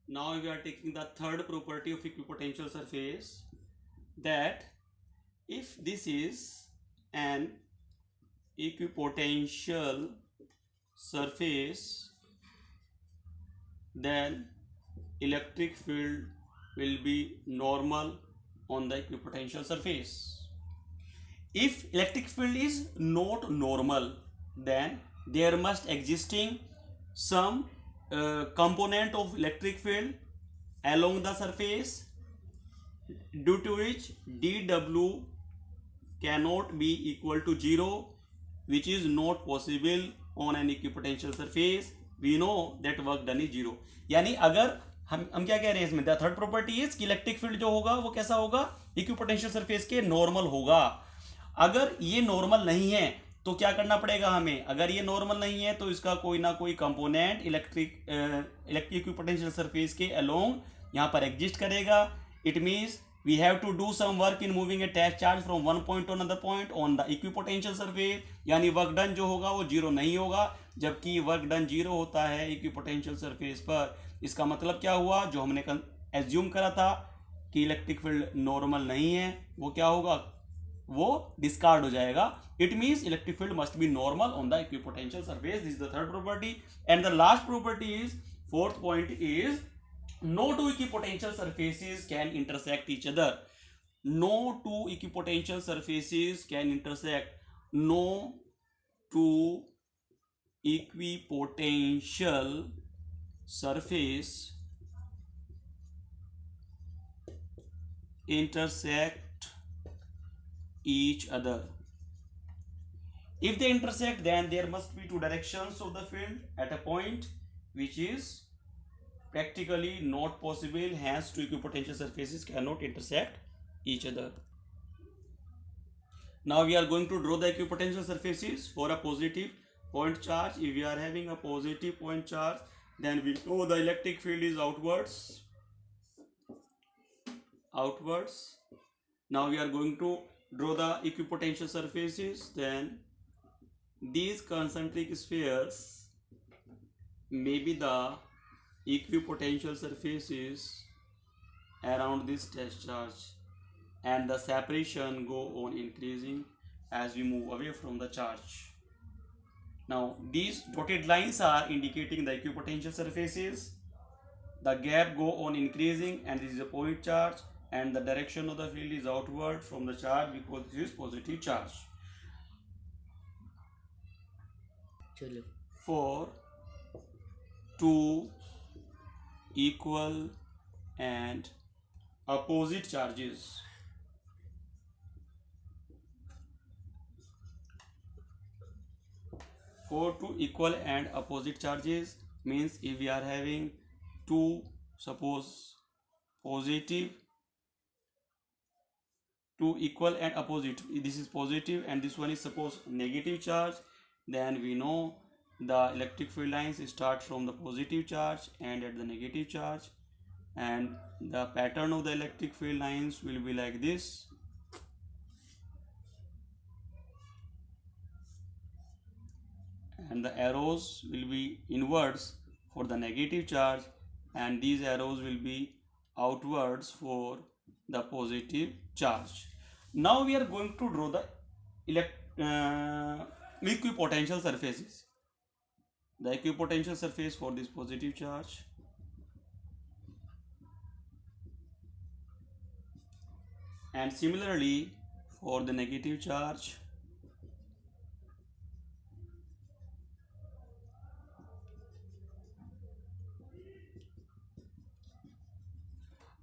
Now we are taking the third property of equipotential surface, that if this is an equipotential surface, then electric field will be normal on the equipotential surface. If electric field is not normal, then there must existing some component of electric field along the surface, due to which dw cannot be equal to 0, which is not possible on an equipotential surface. We know that work done is 0. यानी अगर हम क्या कह रहे हैं इसमें, the third property is कि electric field जो होगा वो कैसा होगा, इक्विपोटेंशियल सरफेस के नॉर्मल होगा. अगर ये नॉर्मल नहीं है तो क्या करना पड़ेगा हमें, अगर ये नॉर्मल नहीं है तो इसका कोई ना कोई कंपोनेंट इलेक्ट्रिक इक्विपोटेंशियल सरफेस के अलोंग यहाँ पर एग्जिस्ट करेगा. It means we have to do some work in moving a attached charge from one point to another point on the equipotential surface. यानी वर्क डन जो होगा वो zero नहीं होगा, जबकि वर्क डन जीरो होता है इक्विपोटेंशियल सरफेस पर. इसका मतलब क्या हुआ, जो हमने एज्यूम करा था कि इलेक्ट्रिक फील्ड नॉर्मल नहीं है, वो क्या होगा, वो डिस्कार्ड हो जाएगा. It means electric field must be normal on the equipotential surface. This is the third property. And the last property is, fourth point is, no two equipotential surfaces can intersect each other. No two equipotential surfaces can intersect. No two equipotential surface intersect each other. If they intersect, then there must be two directions of the field at a point, which is practically not possible. Hence two equipotential surfaces cannot intersect each other. Now we are going to draw the equipotential surfaces for a positive point charge. If we are having a positive point charge, then we know the electric field is outwards. Now we are going to draw the equipotential surfaces. Then these concentric spheres may be the equipotential surfaces around this test charge, and the separation go on increasing as we move away from the charge. Now these dotted lines are indicating the equipotential surfaces. The gap go on increasing, and this is a point charge, and the direction of the field is outward from the charge because this is positive charge. For two equal and opposite charges, means if we are having two, suppose positive, two equal and opposite, this is positive and this one is suppose negative charge, then we know the electric field lines start from the positive charge and at the negative charge, and the pattern of the electric field lines will be like this. And the arrows will be inwards for the negative charge, and these arrows will be outwards for the positive charge. Now we are going to draw the equipotential surfaces. The equipotential surface for this positive charge, and similarly for the negative charge.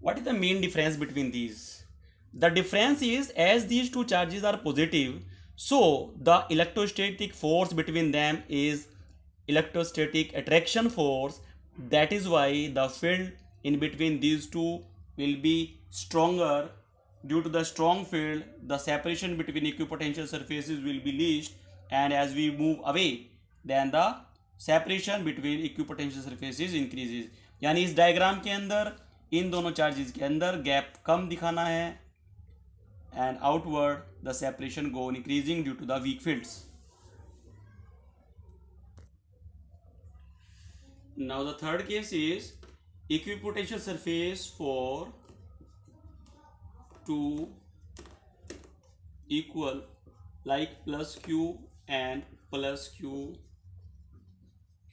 What is the main difference between these? The difference is, as these two charges are positive, so the electrostatic force between them is electrostatic attraction force. That is why the field in between these two will be stronger. Due to the strong field, the separation between equipotential surfaces will be least, and as we move away, then the separation between equipotential surfaces increases. यानी इस diagram के अंदर इन दोनों charges के अंदर gap कम दिखाना है, and outward the separation go increasing due to the weak fields. Now the third case is, equipotential surface for two equal like plus q and plus q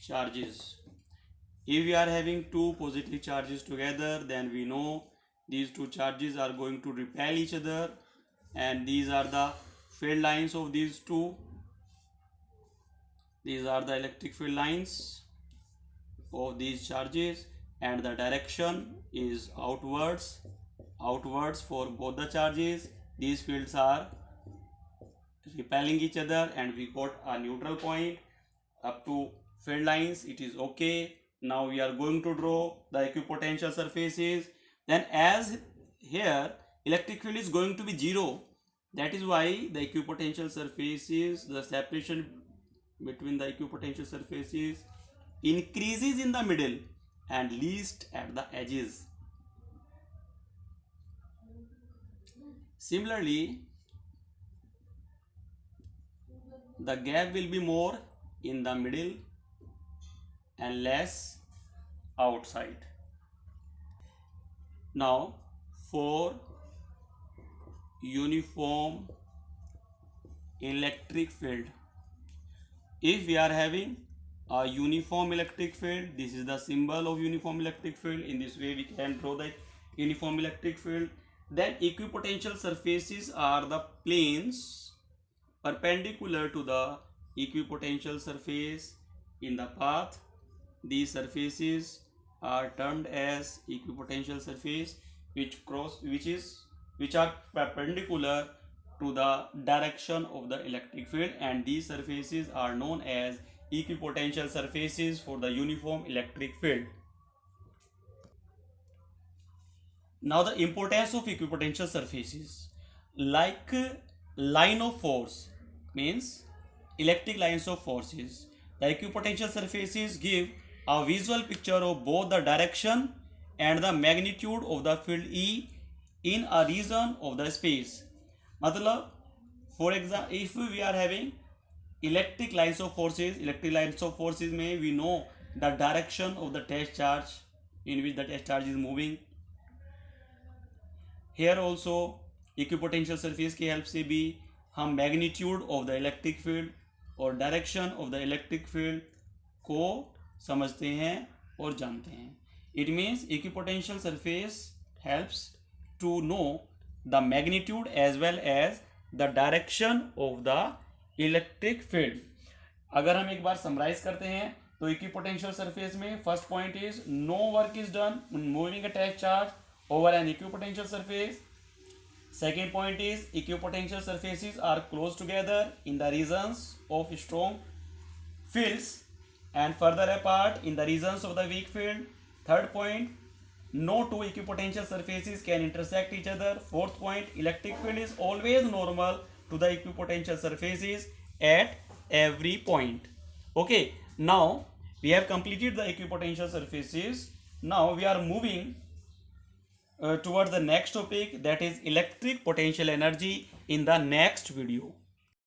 charges. If we are having two positive charges together, then we know these two charges are going to repel each other, and these are the field lines of these two. These are the electric field lines of these charges, and the direction is outwards for both the charges. These fields are repelling each other, and we got a neutral point up to field lines. It is okay. Now we are going to draw the equipotential surfaces. Then as here electric field is going to be zero, that is why the equipotential surfaces, the separation between the equipotential surfaces increases in the middle and least at the edges. Similarly, the gap will be more in the middle and less outside. Now, for uniform electric field, if we are having a uniform electric field, this is the symbol of uniform electric field. In this way we can draw the uniform electric field. Then equipotential surfaces are the planes perpendicular to the equipotential surface in the path. These surfaces are termed as equipotential surface which are perpendicular to the direction of the electric field, and these surfaces are known as equipotential surfaces for the uniform electric field. Now the importance of equipotential surfaces, like line of force means electric lines of forces, the equipotential surfaces give a visual picture of both the direction and the magnitude of the field E in a region of the space. मतलब for example, if we are having electric lines of forces में we know the direction of the test charge in which the test charge is moving. Here also equipotential surface की help से भी हम magnitude of the electric field और direction of the electric field को समझते हैं और जानते हैं. It means equipotential surface helps to know the magnitude as well as the direction of the electric field. अगर हम एक बार समराइज करते हैं तो equipotential surface में first point is no work is done moving a test charge over an equipotential surface. Second point is equipotential surfaces are close together in the regions of strong fields and further apart in the regions of the weak field. Third point, no two equipotential surfaces can intersect each other. Fourth point, electric field is always normal to the equipotential surfaces at every point. Okay, now we have completed the equipotential surfaces. Now we are moving towards the next topic, that is electric potential energy, in the next video.